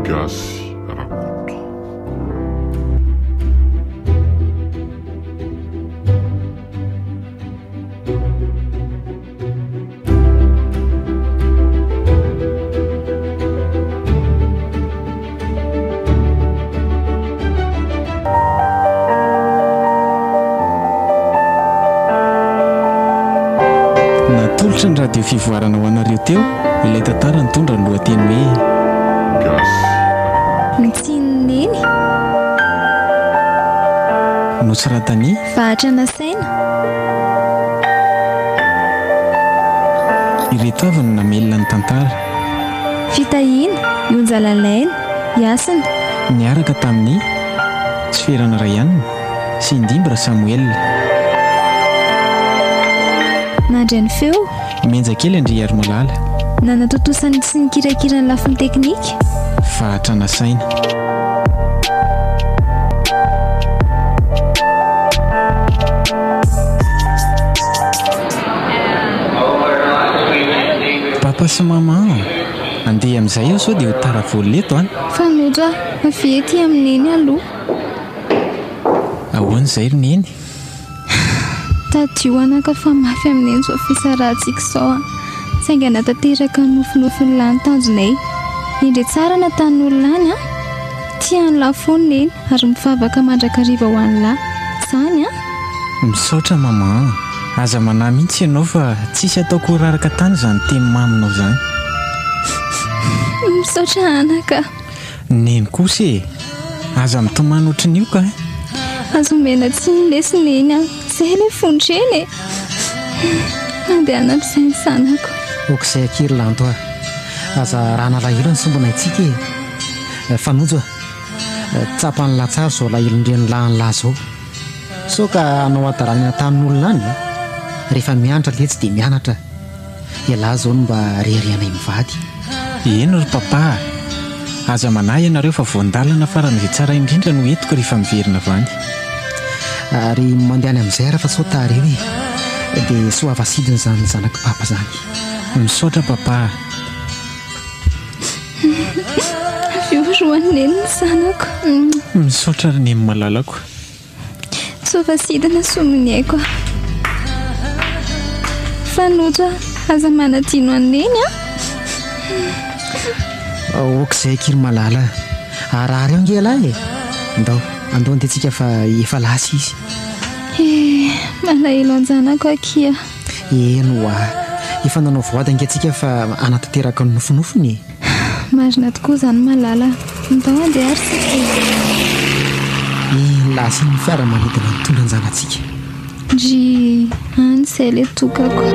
gasy rakoto. Natolotra ny radio fivoarana ho anareo teo ilay tantara nitondra ny lohateny hoe gasy mitsinoneny notsiratany vahatra nasaina ireto avy no namelona ny tantara fitahiana ionjalalaina iasana niaraka tamin'ny Sferana Rayanina sy Indimbra Samuel. nandray ny feo menjakely Andry Aromalala nanatotosany sy nikirakirany lafiny teknika vahatra nasaina. Papa sy mama andeha amin'izay aho sao dia ho tara voleto any fanojo a avety amineny aloha ahoana izay ro neny tadio anaka fa mafy amineny zao fisarahantsika sao a sainga natateraka ny nofinofiny lany tanjonay indre tsara natan'olona any a tiany lafoniny ary mivavaka mandrakariva ho any lahy zany a misaotra mama aza manahy mihitsy ianao fa tsisy ataoko raraka tany izany teny maminao izany misaotra anaka neny kosa e aza mitomany ohatrany io ka azo mena tsy nilesineny a zay le fontreny e mandeha anamp'izay ny sanako okizay akery lanto a aza raha nalahelo ny sombana itsika e fanojo a tsapany latsara zao lahilondreny lahany lahy zao sao ka anao adarany atanin'olona any rehefa mianatra le tsy dia mianatra ialahy zao no mba rerianay mivady eno ry papa aza manahy ianareo fa voandalana faran'izay tsara indrindra no entiko rehefa miverina avany ary mandehany amin'izay raha fa sao tareo e dia soavasidiny zany zanaka papa zany misaotra papa fioroaneny ny sanako misaotra ry nemy malalako soavasidina sominy aiko fanojo a aza manadino aneny a okizay kiry malala arary eo ngelahy e ndao andao andehantsika fa efa lasa izy malahelo anjanako akia eno a efa nanao voady angatsika fa anatanteraka ny nofinofiny marina tokoa zany malala ndao andeha ary sika lasa ny fiaramanidina nitondra anjanatsika ndry any izay le tokako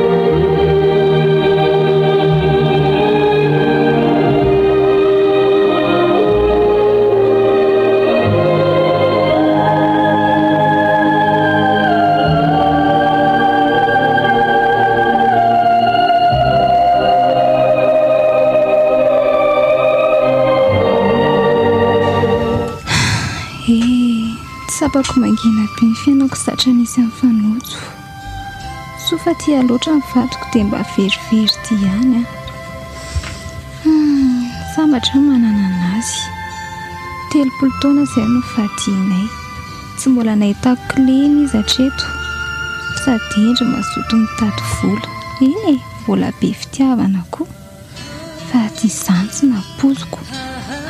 sapako mangina be ny fiainako zatra nisy amin'ny fanojo so fa tia loatra ny vatoko dia mba verivery ty ihany a sambatra manana anazy 30 taona izay no fadianay tsy mbola nahitako kleny izy hatreto sady endry mazoto mitady vola eny e vola be fitiavana koa fa ty izany tsy napoziko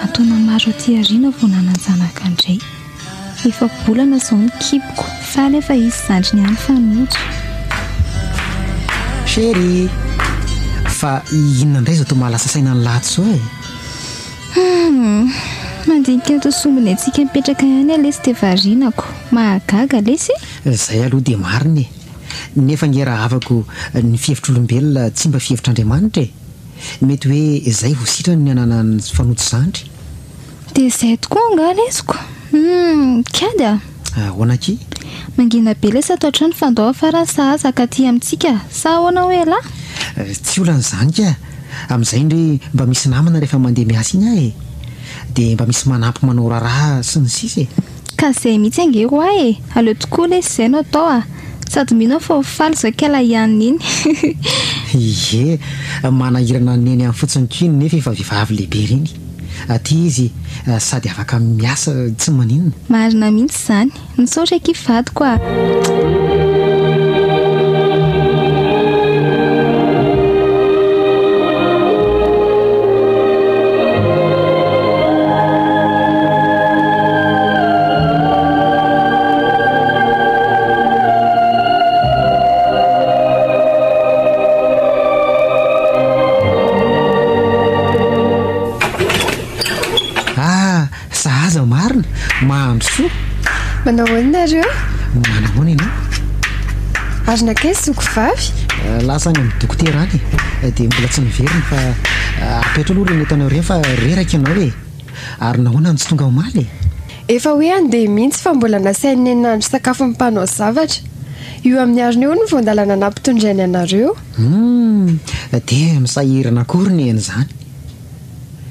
ataona maro aty ariana vao nananjanaka indray efa bolana zao nikipiko faly efa izy zandriny any fanojo chéri fa inona indray zao to mahalasa saina ny lato zao e mandinika to sombiny antsika mipetraka ihany alesy dia varinako mahagaga lesy zay aloha dia mariny e nefa ngera avako ny fihevitr'olombelona tsy mba fihevitr'Andriamanitra e mety hoe zay vao sitrany ny anana ny fanojo zandry dia izay tokoa anga lesiko kady a ahoanaki mangina be lesy atao trano fandao afara sa azaka aty amintsika sa ahoana hoe lahy tsy olan'izany ka amin'izay ndre mba misy namana rehefa mandeha miasa iny ahy e dia mba misy manampy manao raharaha sy ny sisa e ka izay mihitsy ange ho ahy e aleo tokoa lesy izay no atao a sady mino fa faly zao kala ihany iny ie manahirana neny amin'ny fotsiny kiny nefa efa vehivavy lehibe reny aty izy sady afaka miasa tsy maninona. Marina mihitsy izany, nisaotra kivadiko a. Sahaza marina mahandro soa. Manao hoanareo? Manahoana ianao? Arinakay zoko vavy? Lasa any amin'ny dokotera any dia mbola tsy niveriny fa apetra aloha reny etanao ireny fa reraka ianao e. Ary nahoana ny tsy tonga omaly? Efa hoe andeha mihitsy fa mbola nasainy nandro sakafo mimpanao zavatra. Io amin'ny arina eo no voandalana nampitondrainy anareo. Dia misahirana akory ny en'izany.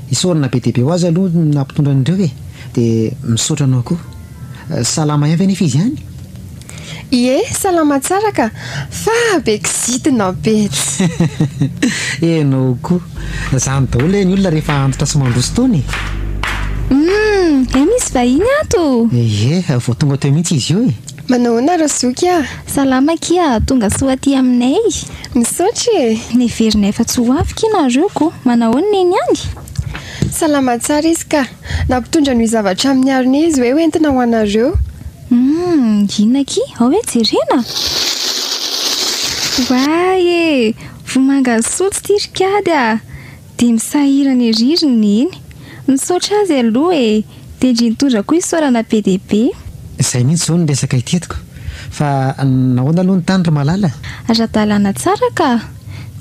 Isaorana be dia be ho azy aloha nampitondrany ireo e. Dia misaotra anao koa. Salama ihany ve nefa izy ihany? Ie, salama tsara ka. Fa bekizitina betsy. Enao koa. Izany daholo ny olona rehefa antitra sy mandroso taony. Misy vahiny ato. Ie, vao tonga teo mihitsy izy io e. Manao hoanareo zoky a? Salama kia, tonga soa aty aminay. Misaotra e. Neverina efa tsy ho avy kinareo ko. Manao hoana eny any? Salama tsara izy ka. Nampitondra ny zavatra amin'ny arina izy hoe entina ho anareo. Inona ki? Ao hoe jerena? Waay e, vomanga sotsy tirikady a. Dia misahirana ririny eny. Misaotra azy aloha e. Dia indrindra koa isaorana be dia be. Izay mihitsy izao ny resaka hitetiko. Fa nahoana aloha ny tany ry malala? Ara-dalàna tsara ka.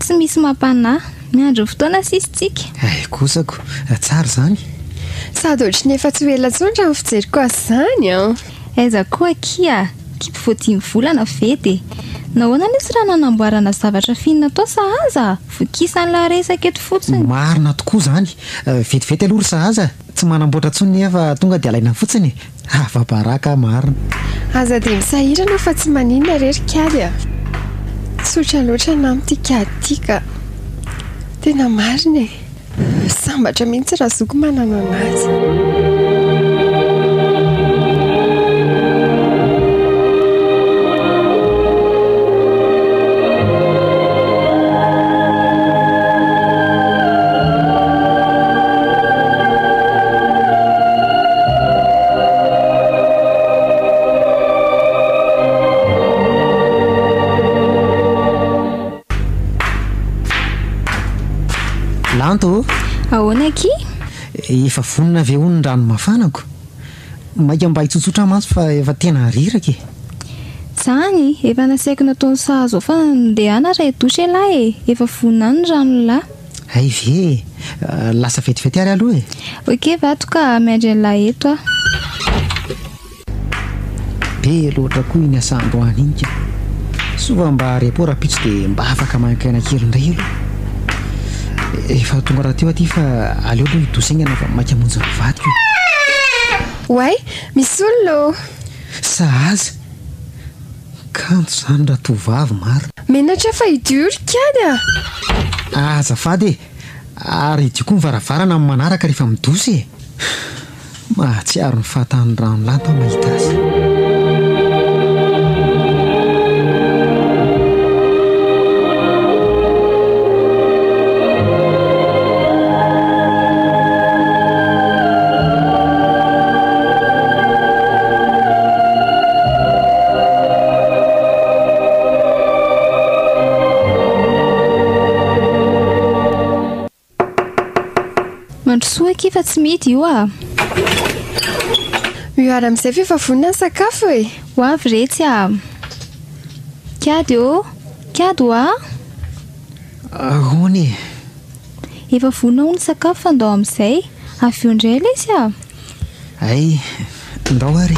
Tsy misy mampanahy. Miandro fotoana sisitsika. Ay kosako, tsara izany. Sady ohatry ny efa tsy ho ela intsony raha ny fijeriko azy izany a. Aiza koa kia, kipy vao 5 volana vedy. Nahoana nisy raha nanamboarana zavatra finina tao sahaza? Vokisan'la resaka eto fotsiny. Marina tokoa izany. Vetivety aloha ry sahaza. Tsy manamboatra intsony nefa tonga dia alaina fotsiny. Vabaraka marina. Aza dia misahirana fa tsy maninona rery kady a. Tsotra loatra na amin'ity kady ity ka. Tena marina e. Sambatra mihitsy raha zoko manana anazy. Lanto? Ahoana ki? Efa vonona avy eo ny rano mafanako. Maika mba hitsotsotra mantsy fa efa tena riraka e. Zany, efa nasaiko nataony sahazo fa ndehana ray dosy lahy e. Efa vonona ny rano lahy. Ay ve, lasa vetivety ary aloha e. Okey, vato ka miandry an'lahy eto a. Be loatra koa iny asandroany iny ka. Sova mba repo raha pitsy dia mba afaka mankaina kely indray aloha. Efa tonga raha teo aty fa aleo aloha hidosaingana fa maika monja mivadika. Way, misy olona. Sahaza. Kanto izany raha tovavy maro. Menatra fa idio ry kady a. Azafady e. Ary idio koa ny varavarana amin'ny manaraka rehefa midosy e. Mahatsiaro ny fahatan'ny rano lanto mahita azy. Mandrosoa ki fa tsy mety io a. Miara amin'izay fa efa vonona ny sakafo e. Ho avy retsy a. Kady o? Kady o a? Ahoana e? Efa vonona ho ny sakafo fa ndao amin'izay. Avy eo indray lesy a. Ay, ndao ary.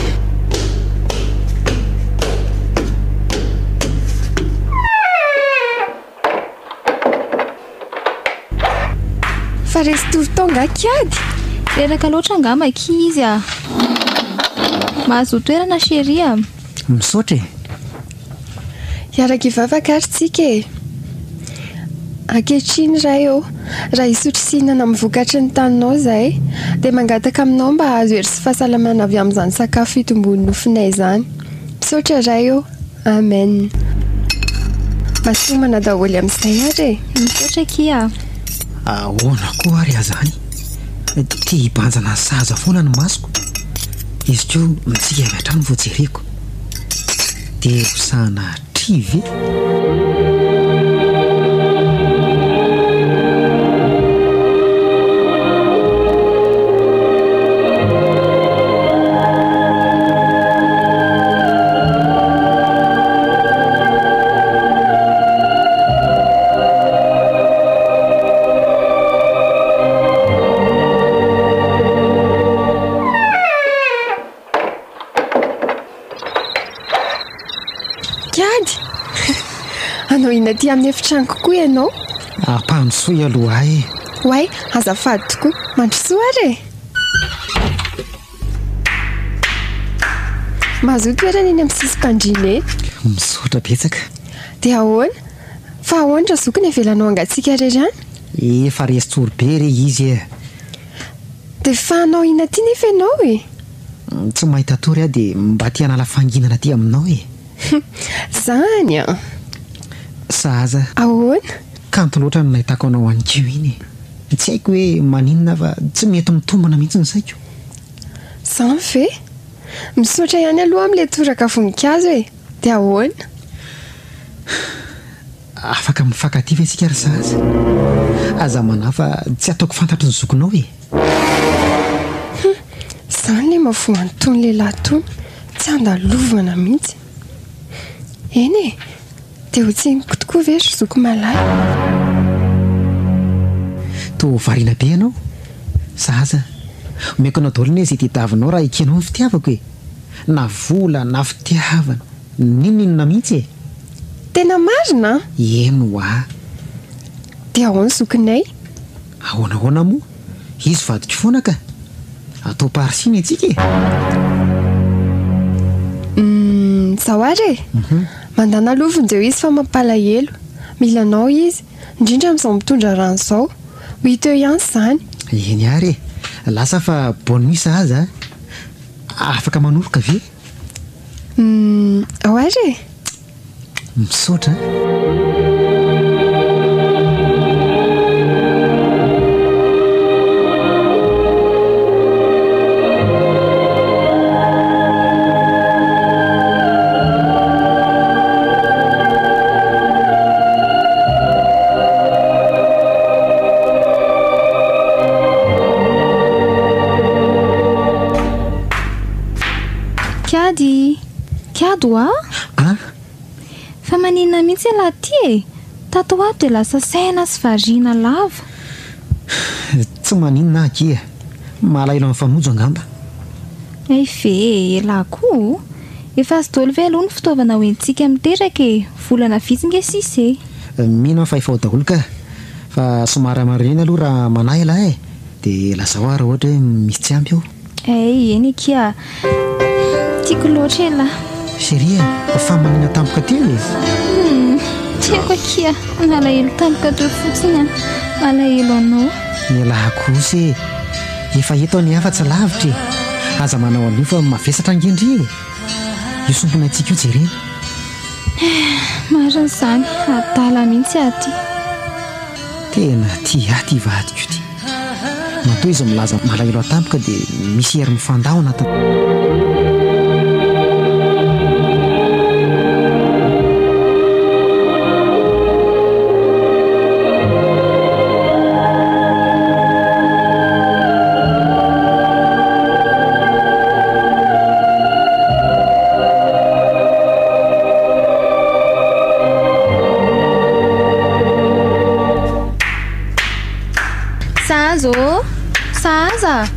Fa resy torotonga kady. Reraka loatra angamba ki izy a. Mahazo toerana chérie a. Misaotra e. Iaraka ivavaka ary tsika e. Ankehitriny ray eo raha isotry sinana mivokatry ny taninao zay dia mangataka aminao mba azo hery sy fahasalamana avy amin'izany sakafo itombony nofinay zany. Misaotra ray eo. Amen. Masomana daholo amin'izay ary misaotra kia. Ahoana koa ary azany tia hibanjana sahaza foana ny masoko. Izy koa mitsika avy hatrany vao jereko dia hosahana trivy. Anao ina ty amin'ny efitrano kokoa ianao? Ampanosoy aloha ahy. Hoay, azafady tokoa. Mandrosoa ary. Mazoto toerana iny amin'ny sisim-pandriana. Misaotra betsaka. Dia ahoana? Fa ahoana raha zokony avelanao angatsika irery any? Efa resy tsorobe re izy e. Dia fa anao ina ty nefa ianao e? Tsy mahita tory aho dia mba tia hanala fanginana ty aminao e. Zany a. Sahaza. Ahoana? Kanto loatra no nahitako anao an'kio iny. Tsy haiko hoe maninona fa tsy mety mitombana mihitsy ny saiko. Zany ve? Misaotra ihany aloha amin'ilay toraka voninkazo e. Dia ahoana? Afaka mifankatia ve isika ry sahaza? Aza manahy fa tsy ataoko fantatry ny zokonao e. Zany le mahafoany tony lehilahy tony. Tsy andalovana mihitsy. Eny e, dia ho tsiniko tokoa ve ry zoko malahy? To variana be ianao sahaza. Omeko anao daholo ny izay tediavinao raha ekenao ny fitiavako e. Na vola na fitiavana ninona mihitsy e. Tena marina? Eno a. Dia ahoana zokonay? Ahoana moa? Izy vadiko foana ka. Atao parisiny antsika e. Zao ary e. Mandana lovon-deo izy fa mampalahelo. Milanao izy, indrindra amin'izao mitondra rano izao. 8 eo ihany izany. Eny ary e. Lasa fa bonne nuit sahaza. Afaka manoroka ve? Ao ary e. Misaotra. Kiado a? Fa maninona mihitsy lahy ty e. Tato ato dia lasa saina sy variana lava. Tsy maninona aky e. Malahelo amin'ny famonjo angamba. Ay ve, lahy koa. Efa azo daholo ve aloha ny fitaovana hoentsika miteraka e. Volana vitsy sisa e. Mino fa efa ho daholo ka. Fa somary amarina aloha raha manahy lahy e. Dia lasa ho raha ohatra hoe misy tsy ampy eo. Ay, eny kia. Tiako loatra e lahy. Seria, fa manina tampoka teo e. Tiako kia. Malahelo tampoka teo fotsiny a. Malahelo anao. Lahy kosa e. Efa eto ny afa-tsy lavitra e. Aza manao an'io fa mavesatra angendry e. Io sompona antsika io jerena. Marina izany, adala mihitsy aty. Tena ty vadiko ty. Matoa izy milaza malahelo atampoka dia misy hery mifandao anaty. Sahaza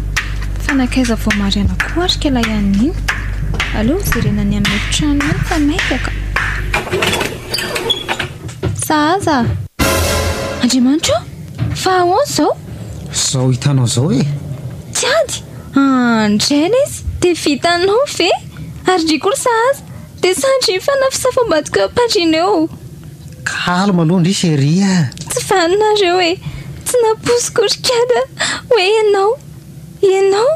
fanakaiza vao mariana koa arika ilay an'iny. Aleo jerena ny amin'ny efitrano iny fa maikaka. Sahaza, Andriamanitra, fa ahoana izao? Zao hitanao izao e. Tiady, andraina izy dia vitanao ve? Ary drikoly sahaza, dia sandry fa nafisafam-badika pandrina eo. Kalma aloha ndry seria. Tsy vanonareo hoe tsy naposikory-kiada hoe ianao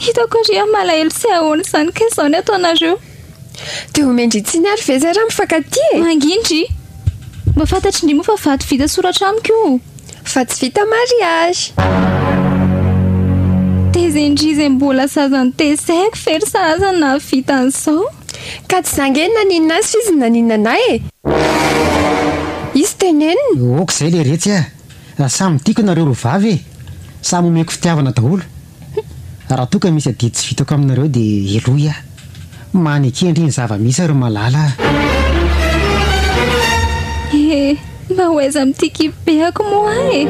hitako ry malahelo sy ahoana izany ka izao ny ataonareo dia homendritsiny ary ve zay raha mifankaty e mangindry mba fantatry indry moa fa vato vita soratra amiko fa tsy vita mariage teza indry izay mbola sazany tezaiko fery sazany na vita an'izao ka tsy zange naninona azy fa izy naninona anay e izy teneniny oko izay le retsy samy tiako nareo ro vavy e samy omeko fitiavana daholo raha toa ka misy adidy tsy vitako aminareo dia eloy many akendry ny zava-misy ary malala mba ho aiza mitiky beako moa e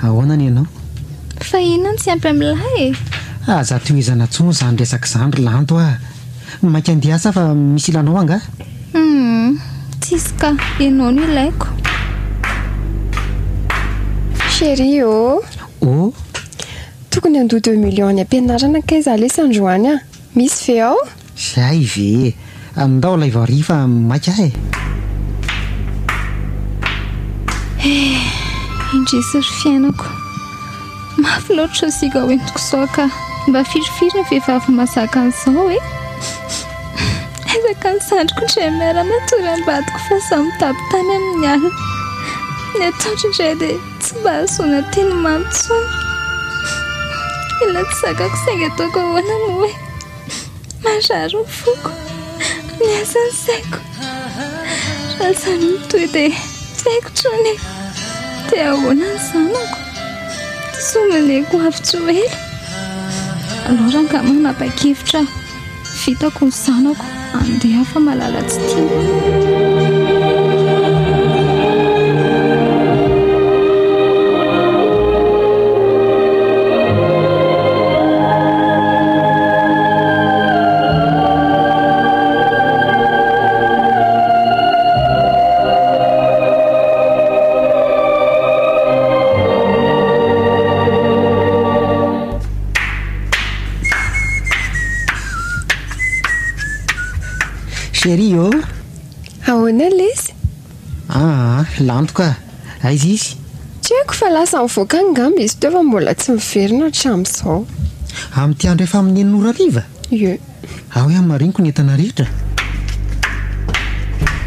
ahoana ny ianao fa inona tsy ampy amin'lahy aza tohizana tsony izany resaka izany ry lanto mainka andeha asa fa misy ilanao anga tsisy ka ianao no ilaiko chéri tokony andoha 2 millions ny ampianarana ka iza lesy androany misy ve ao zay ve andao ilay varifa mainka indrisy ry fiainako mafy loatra siga hoentiko sao ka mba firifiry ny vehivavy masaka an'izao hoe ezaka ny sandriko ndray miara matory ambadiko fa samy mitapy-tany amin'ny alina ny ataotry indray dia tsy mba hahazoana teny mantsony ila tsy zakako sainga ataoko ahoana mo hoe mandrary ny foko miasa ny saiko raha izany mitoy dia saiko trony dia ahoana ny zanako somaleko avy tsy ho ela aloha raha nga manapa-kevitra vitako ny zanako andeha fa malala tsy tia chéri ahoana lesy lanto ka aiza izy tsy haiko fa lasa mivoaka angamba izy teo fa mbola tsy miverina hatramin'izao amin'ity andro efa amin'ny enin'ora riva ie ao hoe amin'ny mariniko ny entana rehetra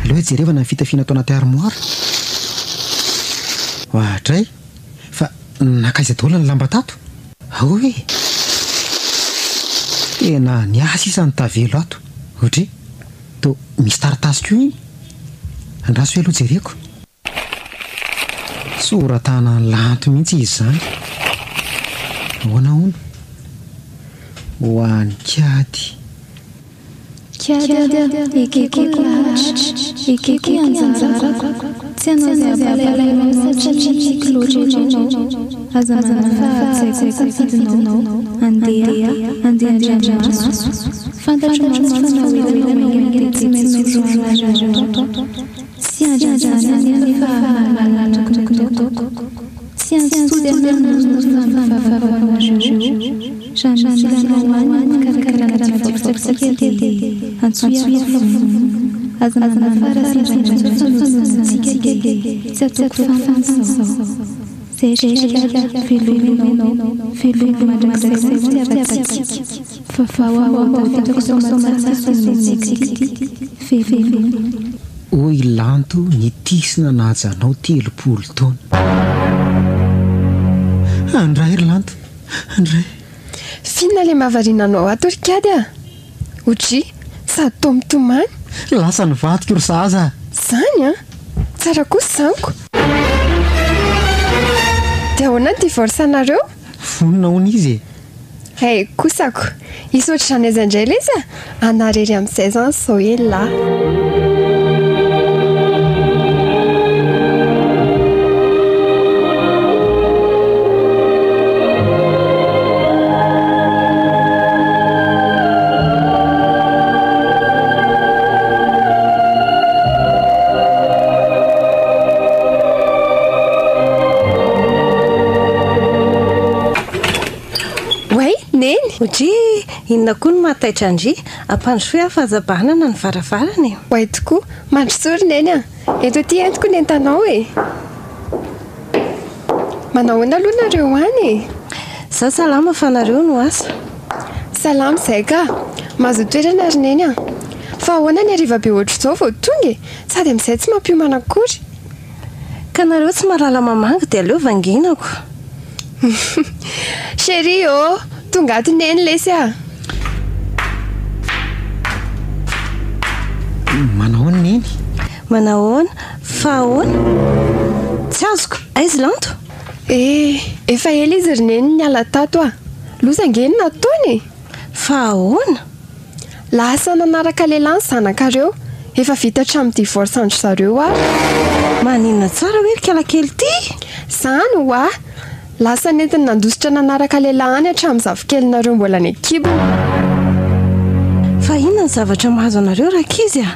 aloha hoe jerevana ny fitafiana atao anaty armoara ohatray fa nakaiza daholo ny lamba tato ao hoe tena ny asa isan'ny tavelo ato ohatra to misy taritasiko iny andraso hoe aloha jereko soratana lanto mihitsy izy zany ahoana ona ho an'ny kiady ekeko lahatra ekeko anjanjarako tsy anazavalailana satria loatra ianao aza manafahazay safidinao andeha andriamaso fantatro manao tsy maintsy tsy anjanjany nefa fahalalako tsy ansody hoy lanto ny tisina nahajanao 30 taona andray ry lanto andray fina le mavarinanao ato ry kady otry sady to mitomany lasa ny vatiko ry zaza zany tsara kosa zaniko dia ahoana ny divorsanareo vonona hoana izy hay kosako isy ohatry zany aiza indray lesa anarery amin'izay zany zao ela neny otry inona koa no mahataitra andry ampandrosoe afahazabanana ny varavarany hoay tokoa mandrosory neny a eto ty entiko ny entanao e manahoana aloha nareo any za salama fa nareo no asa salama izay ka mahazo toerana ry neny a fa ahoana ny ariva be ohatr' izao vao tonga e sady amin'izay tsy mampiomana akory ka nareo tsy mahalala mamanga dia aleo vanginako chéri o tonga aty neny lesy a manahoana neny manahoana fa ahoana tsy azoko aizy lanto efa ela izy ry neny ny ala tato a lozangeny nataony fa ahoana lasa nanaraka lehilahy ny zanakareo efa vita hatramin'ny divorce andro zareo ary maninona tsara hoe rikalakely ty zany hoa lasa nentiny nandositra nanaraka lehilahy any hatramin'ny zavokelynareo mbola ny ekibo fa inona ny zavatra mahazo anareo rakizy a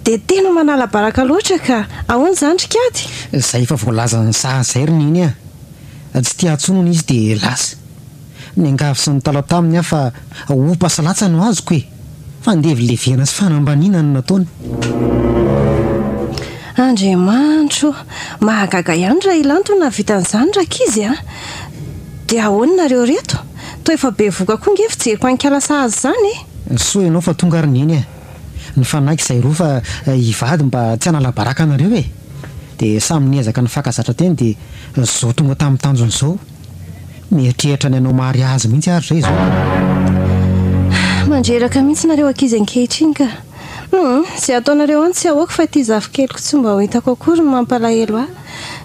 dia tena manala baraka loatra ka ahoana zany rikady zay efa voalaza ny sahazay ry neny a tsy tia atsonona izy dia lasa ny angavy sy ny talao taminy aho fa ompasalatsany ho azoko e fa ndevilevena sy fanambaniana no nataony andriamanitro mahagaga ihany raha ilanto na vitan'izany rakizy a dia ahoana nareo reto to efa be voka koa nge fijeriko ankala sahazy zany soa ianao fa tonga ry neny ny fanahiky izay roa fa hivady mba tsy hanala baraka anareo e dia samy niezaka ny fakazatra teny dia zao tonga tamin'ny tanjon'izao mieritreritra ny anao mahary azy mihitsy ary zay zao mandreraka mihitsy nareo ankizy ankehitriny ka zay ataonareo any tsy ahoako fa ity zavikeliko tsy mba ho hitako akory ny mampalahelo ahy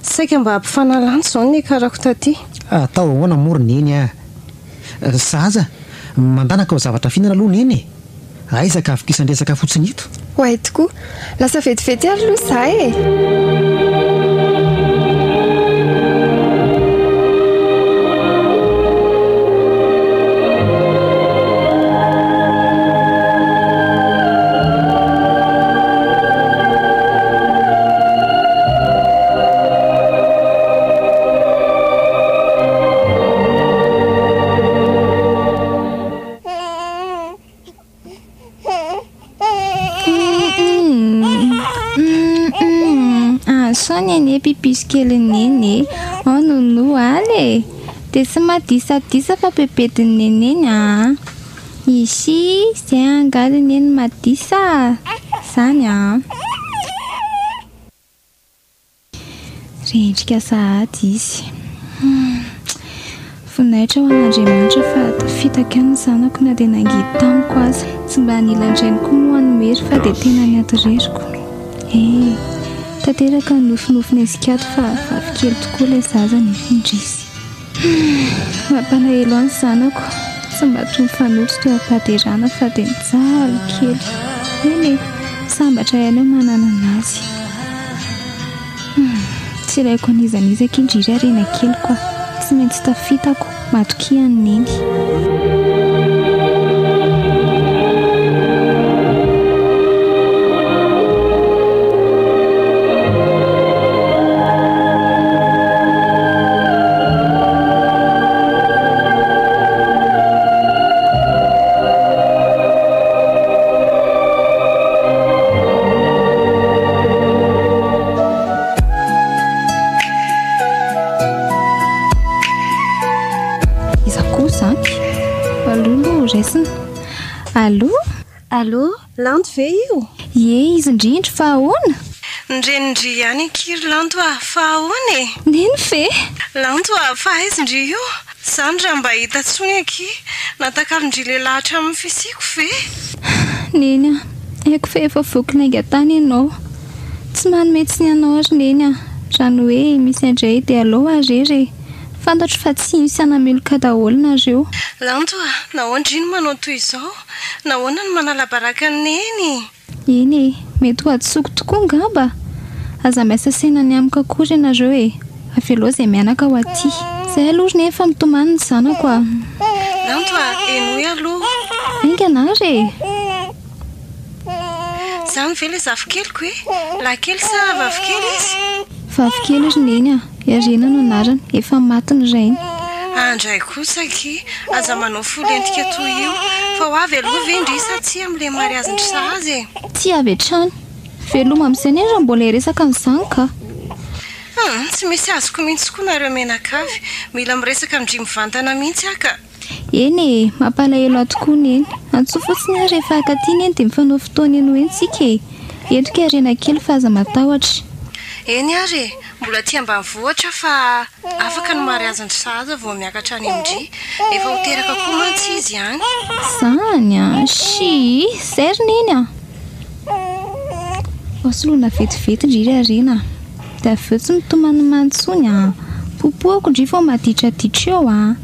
saika mba hampifanalany zao ny karako taty atao ahoana mory neny a zaza mandanaka ho zavatra fihinana aloha neny e aizaka afikisandresaka fotsiny ito hoay tokoa lasa vetivety ary loha zay e sony ane pipisy kely neny nono ale dia sy madisadisa fa pepetiny neneny a izy zay angaly neny madisa zany a rendrika sahady izy voninahitra ho an'andriamanitra fa fitaka ny zanako na dia nangidy tamiko aza tsy mba nilandrainy koa moa anomery fa dia tena ny atoreriko tanteraka ny nofinofina izikato fa vavikely tokoa ilay zaza ny findrisy mampalahelo any zanako tsy mba toy mifanoto teo ampaderana fa dia mijaly kely eny sambatra ihany eo manana anazy tsy ilaiko an'izan'izaka indriry arena kely koa tsy maintsy tafitako matokiany neny Allô lanto ve io izy indrindro fa ahoana ndrenindry ihany kiry lanto fa ahoana e neny fe lanto fa aizy-ndry io zany raha mba hita tsony aky natakalindry lehilahy hatramin'ny fisiko ve neny haiko fa efa vokinaiga tany ianao tsy manome tsy ny anao ary neny raha ny hoe misy andray dia alao arery fantatro fa tsy misy anameloka daholo nareo lanto nahoandriny manao toy izao nahoana ny manala baraka neny eny mety ho atsoko tokoa ngamba aza miasa senany amiko akory ianareo avelao izay mianaka ho aty izay aloha ry nefa mitomany ny zanako lanto enoy aloha ainganary zany ve ilay zavikeliko lahy sa vavikely izy vavikely ry neny iarena no anarany efa matiny rainy andray kosaky aza manao folentika toy io fa ho avy aloha ve ndrisa tsy amin'ilay mariazindry sahazy e tsy avy hatrany veloma amin'izany raha mbola hiresaka amin'izany ka tsy misy azoko mihitsy koa nareo menakavy mila miresaka mindry mivantana mihitsy aka eny e mampalahelo tokoa neny antsoa fotsiny ary rehefa akaty eny dia mifanao fotoana eny ho entsika e endrika arena kely fa aza matahotra eny ary mbola tia ambanivohitra fa afaka ny mariazindry sahaza vao miakatra any amindry efa ho teraka koa mantsy izy ihany zany a sy zerina eny a osoloana vetivety ndry arena dia aveo tsy mitomany mantsony a popoako ndry fa matitratitra eo a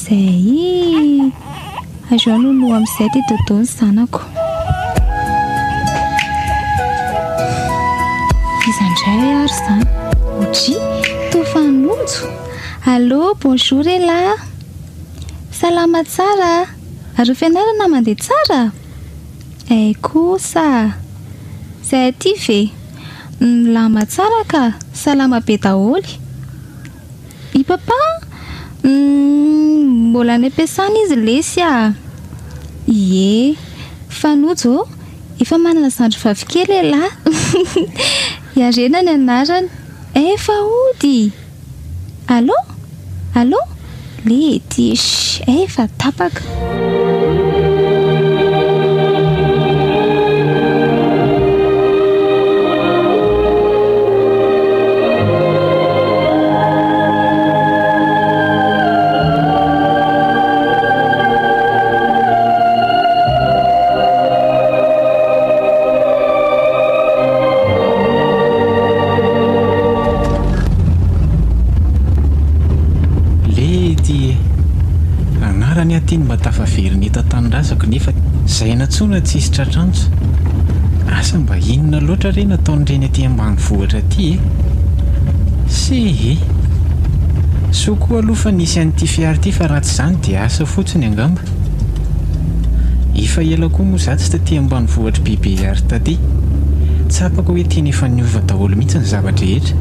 zay azo anoloha amin'izay dia dodony zanako izandray ary zany ohatry tofanonjo allo bonjour ela salama tsara ary fianarana mandeha tsara kosa zay aty ve milama tsara ka salama be daholy i papa mbola any am-piasana izy lesy a ie fanojo efa manana zandry vavikely ela iarena ny anarany efa ody allo allo ledish efa tapaka tiany mba tafaveriny eto tanorazako nefa izay natsona tsy isy tratranjo asa mba inona loatra re nataon'ireny aty ambanivohitra aty e sy so koa aloha fa nisy an'ity fiara ity fa ratsy izany dia asa fotsiny angamba efa ela koa moa za tsy taty ambanivohitra bebe ary taty tsapako hoe teny efa niova daholo mihitsy ny zavatra rehetra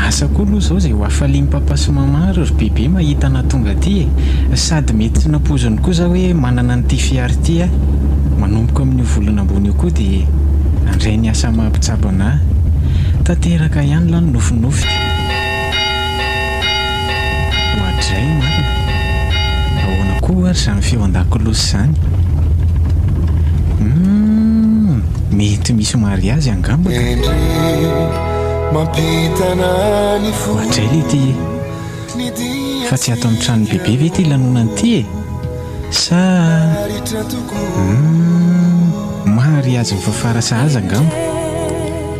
asa koa aloha izao izay ho afaliany papa sy mama ry bebe mahita na tonga aty e sady mety tsy nampoziny koa za hoe manana n'ity fiara ity a manomboka amin'ny volana ambony io koa dia andray ny asa mampitsabo anahy tanteraka ihany la ny nofinofika hoatray marina ahoana koa ary izany feo an-dakolosy izany mety misy mariazy angambaka hoatray le ty fa tsy ato amin'ny trano bebe ve ty lanonany ity e sa mariazy mifafara sahaza angamba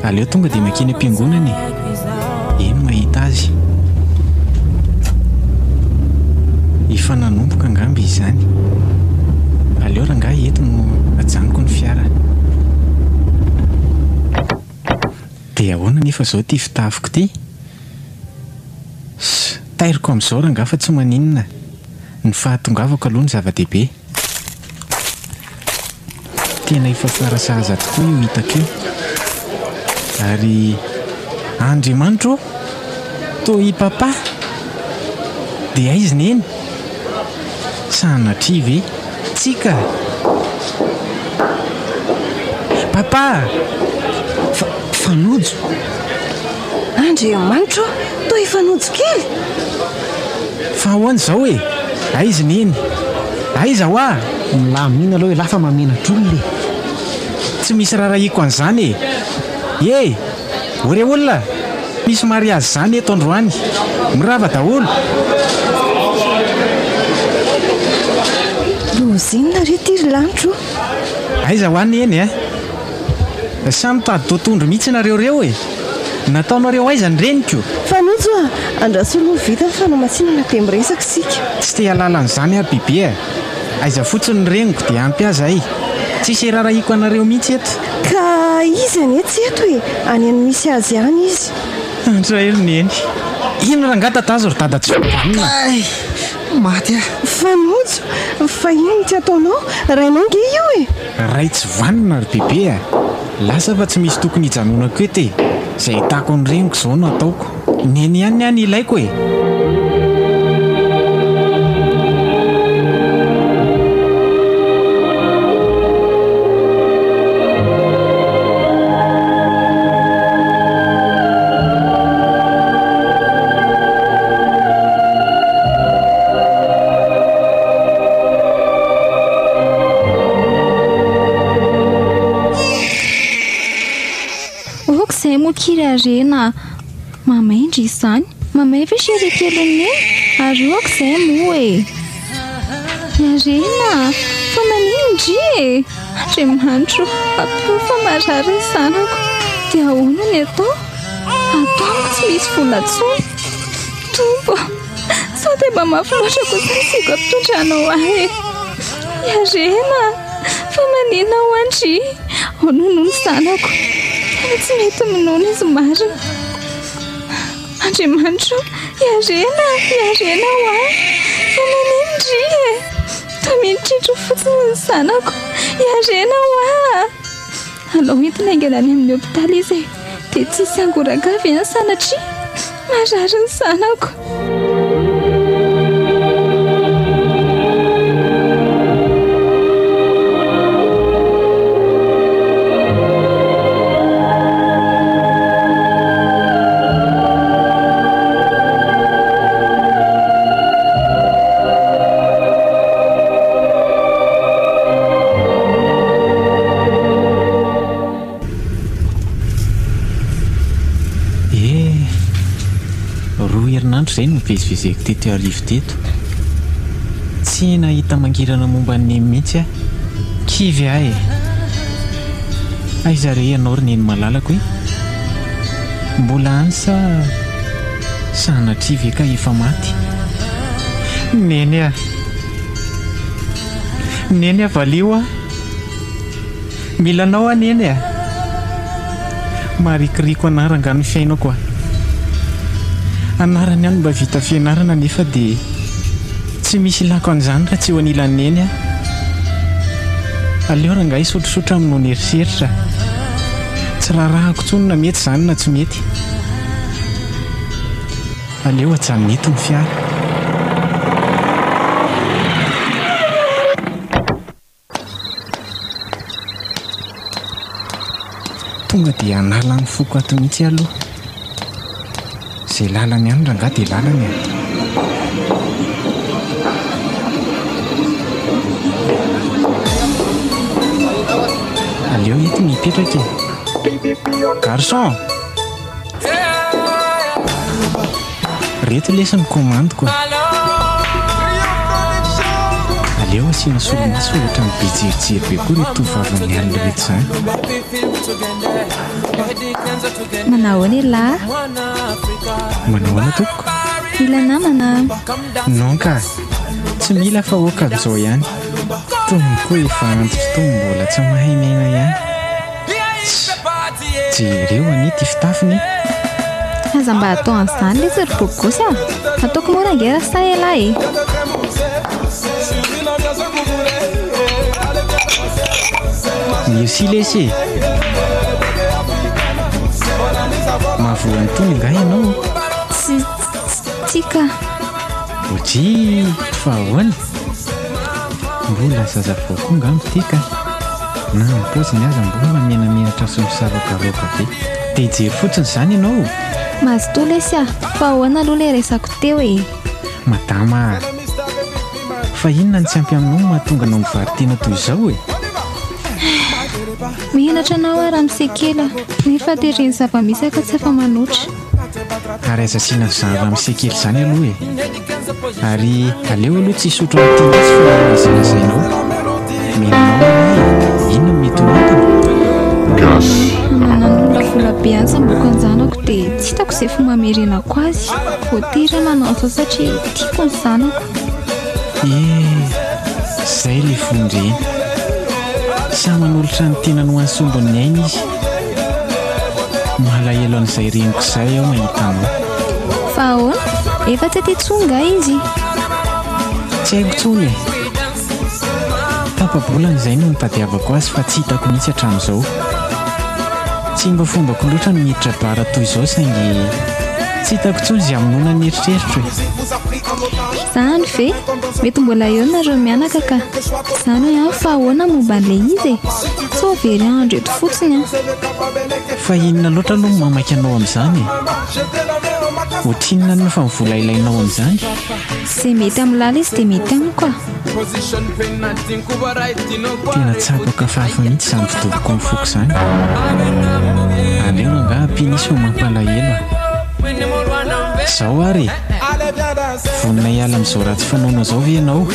aleo tonga dia makeny am-piangonana e eny mahita azy efa nanomboka angamba izy izany aleo rangahy eto no ajanoko ny fiara dia ahoana nefa izao ty fitafiko ty tairiko amin'izao rangahy fa tsy maninona ny fahatongavako aloha ny zava-dehibe tena efa fara sahaza tokoa io hitako io ary Andriamanitro toa i papa dia aizy neny sanatria ve tsika papa fanojo Andriamanitro toa ifanojo kely fa ahoana izao e aizy neny aiza ho a milamina aloha hoe lafa mamenatr'olona e tsy misy raharahiako an'izany e ore olona misy mariazy izany eto androany mirava daholo lozinona re tiry lanitro aiza ho any eny samy tady toatondro mihitsy nareoreo e nataonareo aiza ny reniko fanojo andrasoloha vita ny fanamasinana be miresaka sika tsy te halalan'izany ary bebe aiza fotsiny ny reniko dia ampy azy ay tsisy raharahiako anareo mihitsy eto ka izy ane tsy eto e any any misy azy ihany izy antraheloneny ino rangatatazo ry dada tsy vanina maty fanojo fa ino ty ataonao rainao nge io e ray tsy vanina ry bebe lasa fa tsy misy tokony hijanonako ety izay hitako ny reniko izao no ataoko neny ihany ny any ilaiko e kiry arena mamaindry izany mamay ve sherekeliny ary oako izay moa e arena fa manindry e andriamanitro ampio fa marary ny zanako dia ahoana ny atao ataoko tsy misy vola-tsony tompo sao dia mba mafy loatra kosa siko ampitondranao ahy arena fa manina ho andry ahoana ny zanako tena tsy mety minoana izy marina andriamanitro arena ho ahy fa manindry e ta miditro fotsiny ny zanako arena ho ahy alao entina aingana any amin'ny hopitaly izy dia tsisy angoragavy any sanatria marary ny zanako zay no mivezivezeko teto arivo teto tsy nahita mangirana momba ny mihitsy kivy ahy aizare ianao ry neny malalako hoe mbola any sa sanatrivy ka efa maty neny a valio milanao a neny a marikiriko anarangano fiainako anarany any mba vita fianarana nefa dia tsy misy lako an'izany raha tsy ho anilan'ny neny aleo raha nga isotrosotra aminao ny eriseritra tsy raharahako tsony na mety izany na tsy mety aleo ajanona eto ny fiara tonga dia anala ny foko ato mihitsy aloha izay lalany any ranga dia lalany aleo eto mipetraka garçon reto lesy ny komandiko aleo asiana solomaso ohatra ny bijerijery be koa reto tovavany alina reto izany manao any lahy manao ana toko mila namana non ka tsy mila fa oka amin'izao ihany tony koa efa antitra tao mbola tsy mahay miaina ihany jereo anety fitafiny aza mba atao an'izany le ry bobokosy ataoko mora angera sa elahy merci lesy mahavoany tony nga ianao tsika oji fa ahoana mbola zazavao koa nga mitika na mipoziny aza mbola menamenatra sy misavokaroka be dia jery fotsiny izany ianao mahazo to lesy fa ahoana aloha le resako teo e madama fa inona ny tsy ampy aminao mahatonga anao mivaritena toy izao e mihinatra anao raha misekela nefa tereny zava-misaka tsy afa manoatra ary aza siana izany raha misekely izany aloha e ary aleo aloha tsy hisotro amin'ity tsy fa izanazainao menanao inona mety hoatona manan'olona vola be any samboka ny zanako dia tsy hitako izay fo mamerenako azy voatery manao satria tiako ny zanako izay le fondreny sa manolotra ny tenany ho ansombon'ny aina izy malahelo an'izay reniko izay aho mahitanao fa ahoana efa tsy aty-tsonga izy tsy haiko tsony tapabolana izay no nitadiavako azy fa tsy hitako mihitsy hatramin'izao tsy mba fombako loatra no miditra bara toy izao saingy tsy hitako tsony izay aminona ny eritreritro izany ve mety mbola eo nareo mianaka ka izany hoe any fa ahoana momba an'ilay izy sao very andro eto fotsiny fa inona loatra aloha no mamaky anao amin'izany ohatrinona no fa mivola ilainao amin'izany izay mety amin'ny lala izy dia mety amiko tena tsapaka fahafa mihitsy izany fidoboko amin'ny foko izany aleo ranga ampinisy ho mampalahelo zao ary vonina hiala amin'izao raha tsy fanaonao zao ve ianao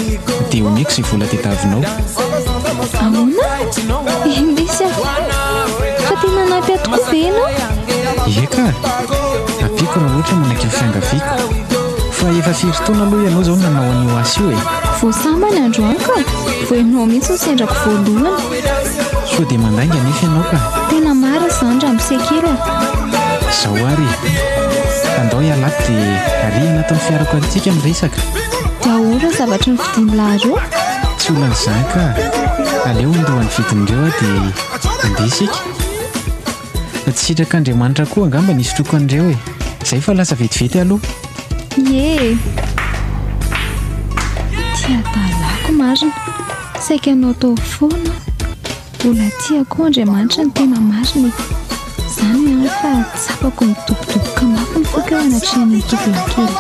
dia omeko izay vola tediavinao. ahoana misy fa tena nampy atoko ve ianao? eka apiako raha ohatra manaiky ny fiangaviako fa efa firy-taona aloha ianao zao nanao an'io asy io e. voasambany androany ka vo ianao mihitsy ny sendrako voalohany. so dia mandainga nefa ianao ka. tena mara izany raha misekely zao ary andao ialato dia arina atao ny fiarako antsika miresaka. dia ahora zavatra ny vidiny lahareo. tsy olan'izany ka aleo ndohan'ny vidin'ireo dia andeha isika. tsy sitrak'Andriamanitra koa angamba nisy troko an'ireo e. izay fa lasa vetivety aloha. ye tiadalako marina saika anao tao foana mbola tiako Andriamanitra ny tena marina izany any fa tsapako midobodoboka mafy ny foka anatrehany mitovolankely.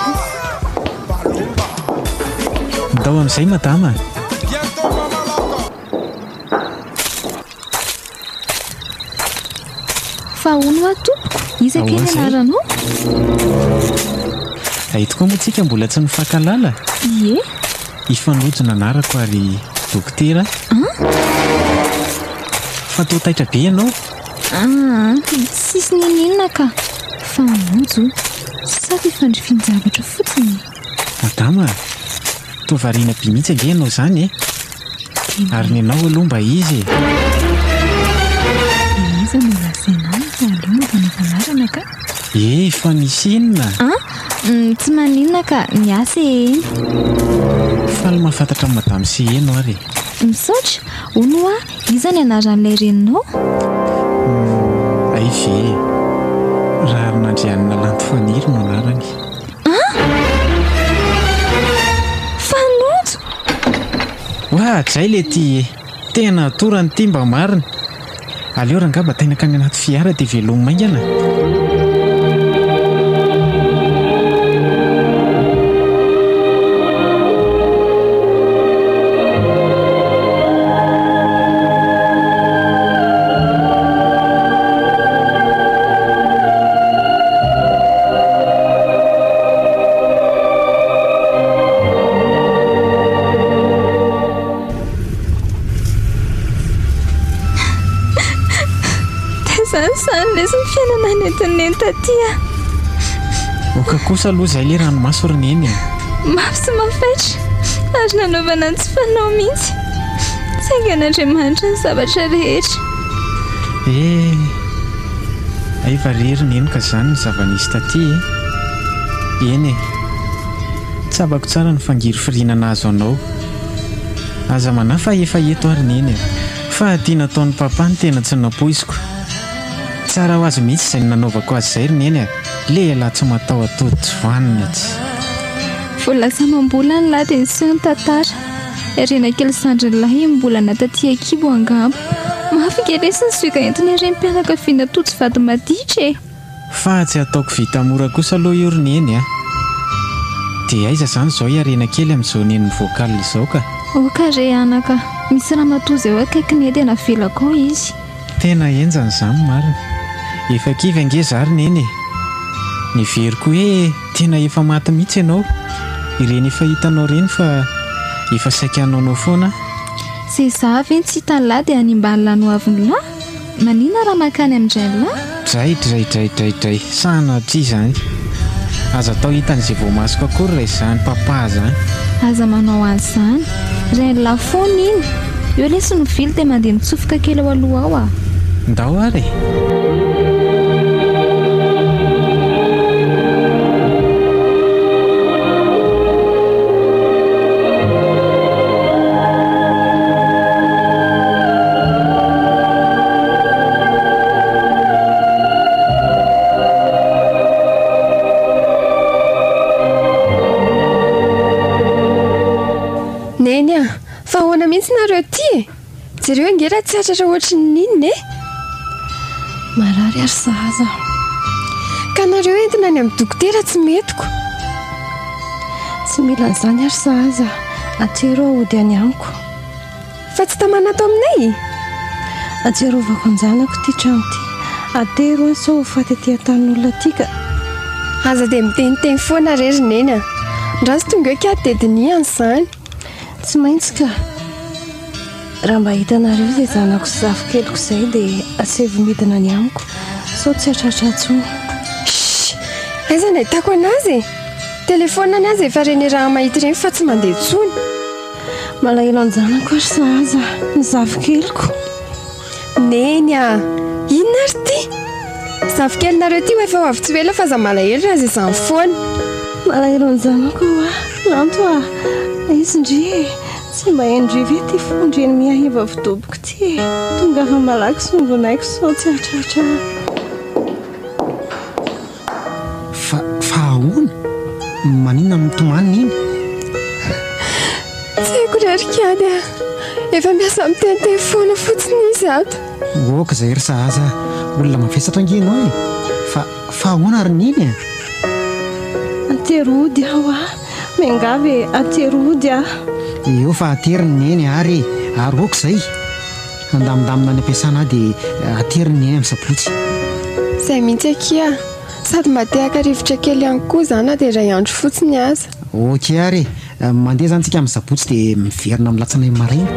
ndao amin'izay madama. fa ono a tompoko iza kely anaranao? ahitokoa moa tsika mbola tsy nifankalala. ie ifanojona anarako ary dokotera. fa tao taitra be ianao. sisy nininona ka fa manojo sa fifandrifian-javatra fotsiny. madama toa variana be mihitsy ange ianao izany e. ary ny anao aloha mba izy iza no lazainao fa aloha no vanavanarana ka. fa misy inona. tsy maninona ka miasa eny. faly mahafantatra ny madamy sy eno ary. misaotra ono a iza ny anaran'ilay reninao? ay ve raha arin'andrianina lanto faniry no anarany. fanojo zay le ty tena torany ty mba marina. aleo raha angamba tainaka any anaty fiara dia velomy maingana. Sany lesy ny fiainana nentinenta tya. oka kosa aloha izay le ranomaso roneny. mafy sy mafaitra ary nanaovana ny tsy fanao mihitsy sainga n'Andriamanitra ny zavatra rehetra. ay varery neny ka izany ny zava-nisy taty eny e. tsabako tsara ny fangiry firinana azo anao. aza manay fa efa eto ary neny fa tia nataon'ny papa ny tena tsy napoiziko. tsara ho azy mihitsy izay nanaovako azy izay roneny lehilahy tsy matao atody tsy vanina tsy. voalasa mambola ny lahy dia niseho ny tantara irena kely sandriny lahy mbola nataty akibo angamba mafy ngelesy ny soka entiny ireny mpianakaviana to tsy vady maditra e. fa tsy ataoko vita mora kosa aloha io roneny dia aiza izany izao iarena kely amin'izao neny voakali izao ka. okare anaka misy raha matozy eo akaikiny edy anavelako ao izy. tena enjany izany marina. efa kivy ange zary neny ny very koa hoe tena efa maty mihitsy ianao. ireny efa hitanao reny fa efa saika anaonao foana. zay zavy eny tsy hitany lahy dia animbany lano aviny lahy manina raha makany amin'indray lahy. dray sanatry izany. aza atao hitan'izay voamasoko akory raha izany papa zany. aza manao an'izany ray lafona iny eo lesy no vily dia mandeha mitsofoka kely ao aloha ao ndao ary. fa ahoana mihitsy nareo ty jereo angera tsy atratra ohatry ny ninona marary ary zaza ka nareo entina any amin'ny dokotera tsy metiko. tsy mila n'izany ary zaza atsero ahody any amiko. fa tsy tamana ato aminay ajerovako anjanako ty trano ty atero any sao fatetỳ tan'olona tika aza dia miteniteny foana rery neny a ndrasy tonga hoe kadediniany izany tsy maintsy ka raha mba hitanareo izay zanako sy zafokeloko izay dia atsevomidina ny amiko sao tsy hatratra ntsony aiza ny ahitako anazy telefona any azy efa reny raha mahity ireny fa tsy mandeha ntsony malahelo anjanako ary sahaza ny zafokeloko neny a inona ary ty zafokelinareo ty ho efa ho avy tsy ela fa za malahelo raha izay izany foana malahelo anjanako lanto izy ndry tsy mba endry ve ty fondreny miahiva vidoboko ty tonga fa malaky sombonaiko sao tsy hatratra fa ahoana maninona mitomany iny tsy haiko rerikady a efa miasa miteniteny foana fotsiny izy ato oka zay ry sahaza olona mavesatra angenao e fa ahoana ary niny a aterody aho mengavy aterody eo fa ateriny neny ary oka izay andamindamina ny ampiasana ahy dia ateriny neny amin'ny sabotsy izay mihitsy akia sady matehaka rivotra kely ihany koa izany dia iray andro fotsiny aza oka ary mandeha zany tsika amin'ny sabotsy dia miverina amin'ny latsana maraina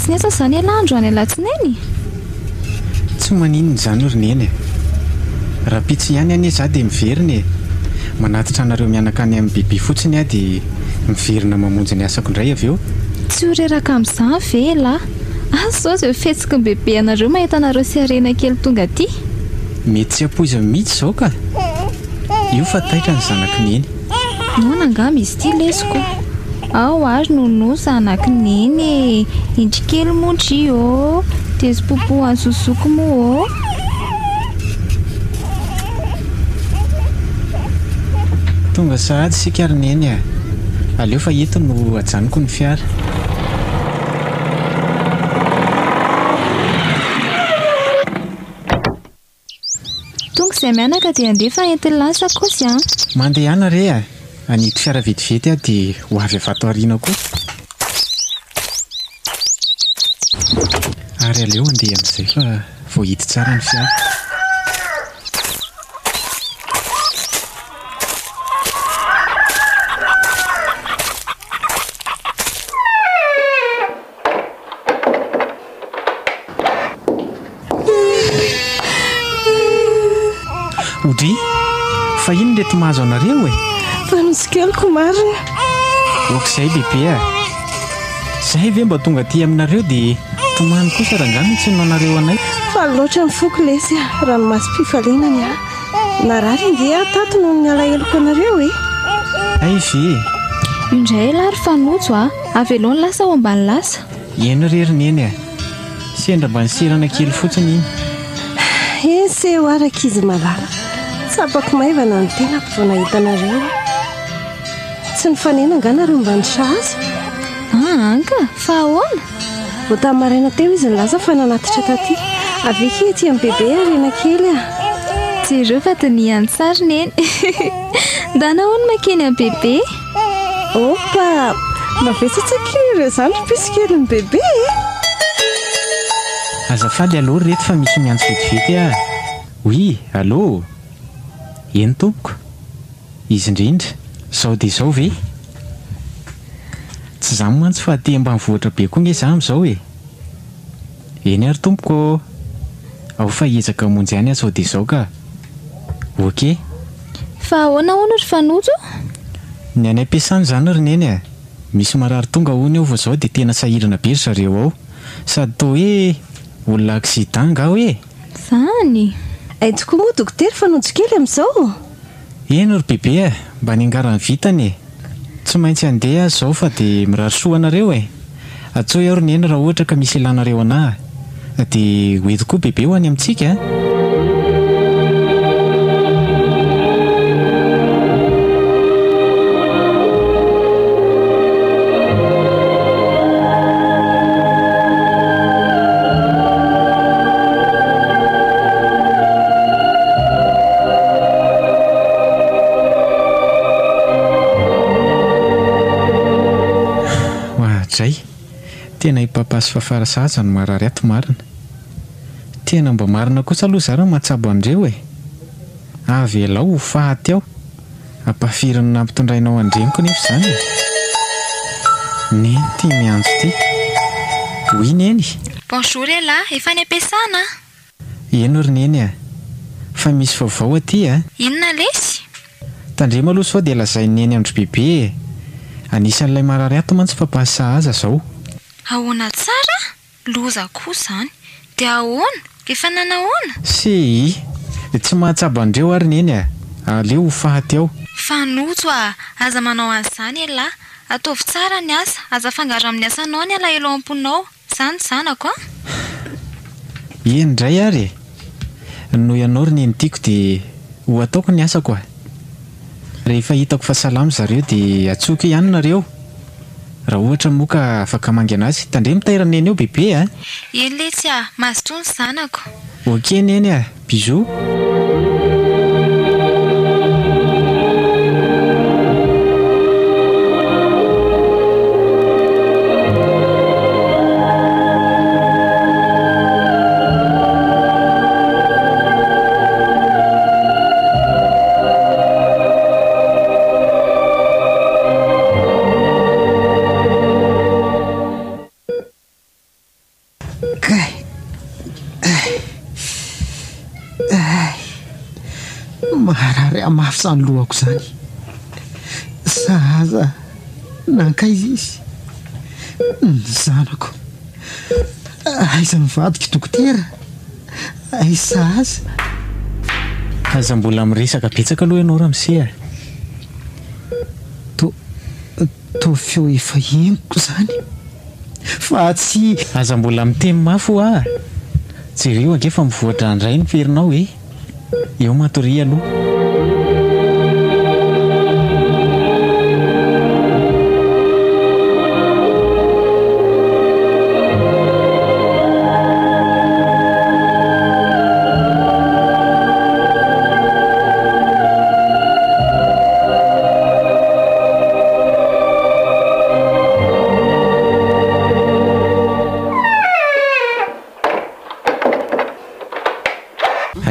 tsy niasa izany alandro any alatsinainy tsy maninony izany ry neny raha pitso ihany anie za dia miverina e manatitra anareo mianaka any amin'ny biby fotsiny aho dia miverina mamonjy ny asako indray avy eo tsy ho reraka amin'izany vela azy zao izay fetsika ny bebe anareo mahita anareo sy arena kely tonga aty mety tsy ampoiza mihitsy izao ka io fa taitra ny zanaky neny noana angamy izy ity lesiko ao ary nono zanaky neny indrikely mondry o tezy popo azozoko mo tonga sahady sika ary neny a aleo fa eto no ajanoko ny fiara tonga izay mianaka dia andefa entiny lasa kosy a mandeha ana re a anito fiara vetivety aho dia ho avy avato ariana koa ary aleo andeha amin'izay fa vao hity tsara ny fiara odry fa ino ndrety mahazo anareo e fanosikeliko marina okizay bebe a zay ve mba tonga aty aminareo dia tomany kosa rangano tsy nanareo anay fa loatra mifoko lesy rano masom-pifalenany narary inge tato no ny alaheloko anareo e ay ve indray lary fanojo avy aloha ny lasa ao ambany lasa eno rery neny a sendra mba nisirana kely fotsiny iny se ho araka izy malala tsapako maivana ny tenako vao nahita anareo tsy nifanena anganareo mba nisahaza anka fa ahoana vao tamin'ny maraina teo izy nilaza fa nanatitra taty aveke ety amin'ny bebe arena kely jereo fa tiniany tsary neny nda nahoany makeny amin'ny bebe opa mavetsatsaky ireo zany ropisikely ny bebe azafady aloha reto fa misy miantso vetivety a oui allô eny tompoko izy indrindra zao dia izao ve tsy zany mantsy fa aty ambany vohatra be koa nge za amin'izao e eny ary tompoko ao fa hiezaka monjy ihany zao dia izao ka oke fa ahoana hono ry fanojo ny any ampiasany zany ry neny a misy marary tonga hony ao vao zao dia tena sahirana be ry zareo ao sady toa hoe olona accident nga hoe zany ay tokoa moa dokotera fanojo kely amin'izao eny ry bebe a mba ningarany vitany e tsy maintsy andeha zao fa dia mirary soanareo e atsoa ao ry neny raha ohatra ka misy ilanareo anahy dia hoeto koa bebe ho any amintsika papasy fafarasaza no marary ato marina. Tena mba marina kosa aloha zara mahatsabo andreo e. Avy elao ho faty aho. Ampafirin'ny nampitondrainao andreniko nefa izany e. Neny ty miandro ty. Oui neny. Bonjour Ela, efa ny ampiasana? Eno ry neny a. Fa misy vaovao aty a. Inona lesy? Tandremo aloha sao dia lazai neny andro bebe e. Anisan'ilay marary ato mantsy fampasahaza zao. Ahoana tsara? Loza koa izany. Dia ahoana? Efa nanahoana? Sy tsy mahatsabo andreo ary neny a. Aleo ho faty ao. Fanojo a, aza manao an'izany Ela. Ataovy tsara ny asa, aza fangaro amin'ny asanao ny alahelo amponao. Izany zanako a? Indray ary noho ianao ry neny tiako dia ho ataoko ny asako a. Rehefa hitako fa salama zareo dia atsoiko ihany nareo. Raha ohatra moa ka afaka mangana azy, tandre mitaira neny eo bebe a. Eny letsy a, mazotoa ny zanako. Ok neny a, bisous. Marary amafy izany lohako izany. Sahaza nankaiza izy ny zanako. Aiza mivadika dokotera? Aiza sahaza? Aza mbola miresaka betsaka aloha ianao Ramose. To feo efa henoko izany. Fa tsy aza mbola miteny mafy a. Jereo angefa mivoatra andray ny ferinao e. Eo matory aloha.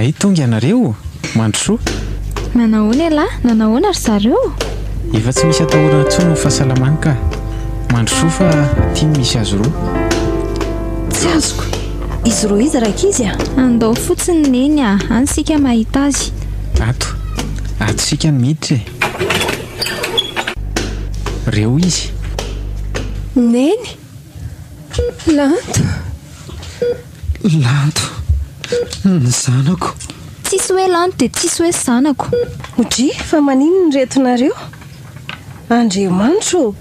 Ay tonga ianareo, mandrosoa. Nanahoana Ela? Nanahoana ry zareo? Efa tsy misy atahorana intsony ny fahasalamana ka. Mandrosoa fa tiany misy azy roa. Tsy azoko. Izy roa izy rakizy a? Andao fotsiny neny a, ansika mahita azy. Ato sika ny miditra e. Reo izy. Neny? Lanto? Ny zanako. Tsisy hoe lanto dia tsisy hoe zanako. Odry, fa manino ny retonareo? Andriamanitro,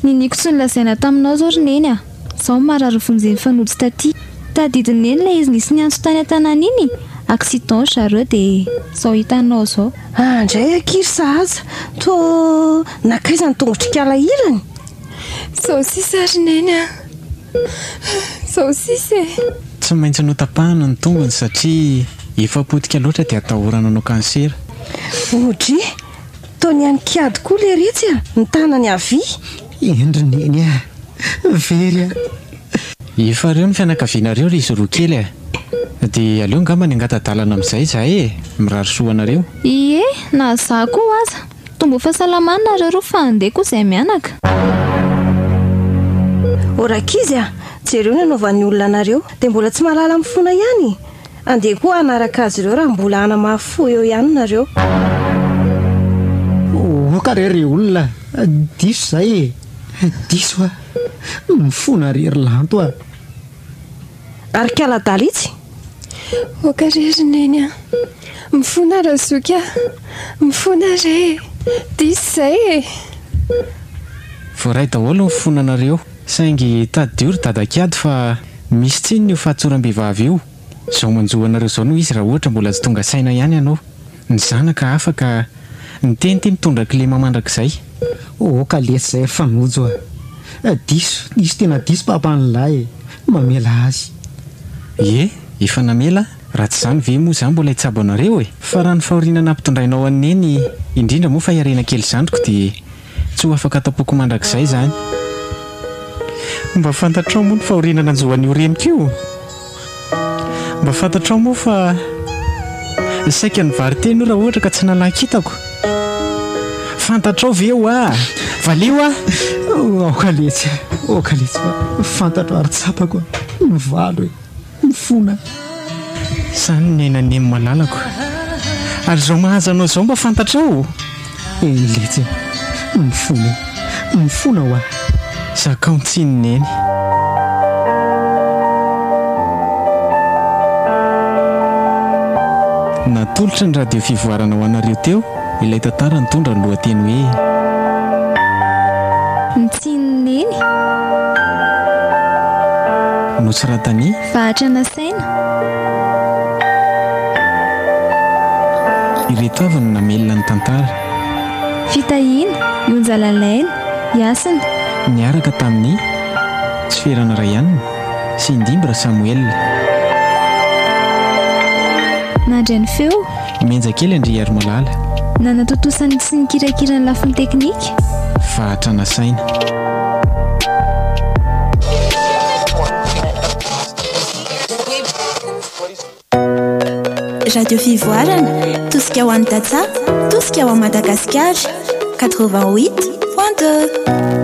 Niniko tsy nilazaina taminao zao ry neny a. Zaho marary vonjeny fanojo taty. Tadidiny neny ilay izy nisy niantso tany an-tanana iny. Accident zareo dia zao hitanao zao. Andray ankiry sahaza. Nakaiza ny tongotrikala irany? Zao sisy ary neny a. Zao sisy e. Tsy maintsy notapahana ny tongony satria efa potika loatra dia atahorana anao kansera. Odry, ny ankiady koa le retsy a, ny tanany avy. Endry neny a, very a. Efa reo ny fianakavianareo ry izy roa kely a. Dia aleo ngamba ny angatadalana amin'izay zahay e, mirary soanareo. Ie, na zaho koa aza. Tombo fahasalamana nareo roa fa andeha koa izay mianaka. Rakizy a, jereo ny anaovan'ny olona anareo dia mbola tsy mahalala mifona ihany. Andeha koa hanaraka azy ireo raha mbola hanamafo eo ihany nareo. Ka rery olona, diso izay e. Diso a, mifona rery lanto a. Ary kaladalitsy? Oka rery neny a. Mifona razoka. Mifona re. Diso izay e. Voaray daholo ny fonanareo. Saingy tadiory dadakady fa misy tsiny io fahatsoram-behivavy io. Zao manjoanareo zao noho izy raha ohatra mbola tsy tonga saina ihany ianao. Ny zanaka afaka ny teny mitondra kilema mandrakizay. Ka lesy izay fanojo a. Diso tena diso papan'lahy. Mamela azy. Efa namela. Raha tsy izany ve moa izany mbola hitsabo anareo e. Fa raha ny fahoriana nampitondrainao aneny indrindra moa fa iarena kely zandriko dia tsy ho afaka tapoko mandrakizay izany. mba fantatrao moa ny fahorinana anjohan'ny oreniko io. Mba fantatrao moa fa saika ny variteny io raha ohatra ka tsy nalankitako. Fantatrao ve ho valeo okaletsy fa fantatro ary tsapako mivalo mifona sany ny ainanemy malalako ary zao mahaza anao zao mba fantatrao letsy mifona ho zakaontsinyneny. Natolotra ny radio fivoarana ho anareo teo ilay tantara nitondra ny lohateny hoe Nitsinyneny Notsiratany Vahatra nasaina. Ireto avy no namelona ny tantara. Fitahiana Ionjalalaina Iasina Niaraka tamin'ny Sferana Rayanina sy Indimbra Samuel. Nandray ny feo Menjakely Andry Yarmalala. nanatotosany sy nikirakirany lafiny teknika. Vahatra nasaina. Radio Fivoarana, tosika ho an'ny Tantsaha, tosika ho à Madagascar, 88.2.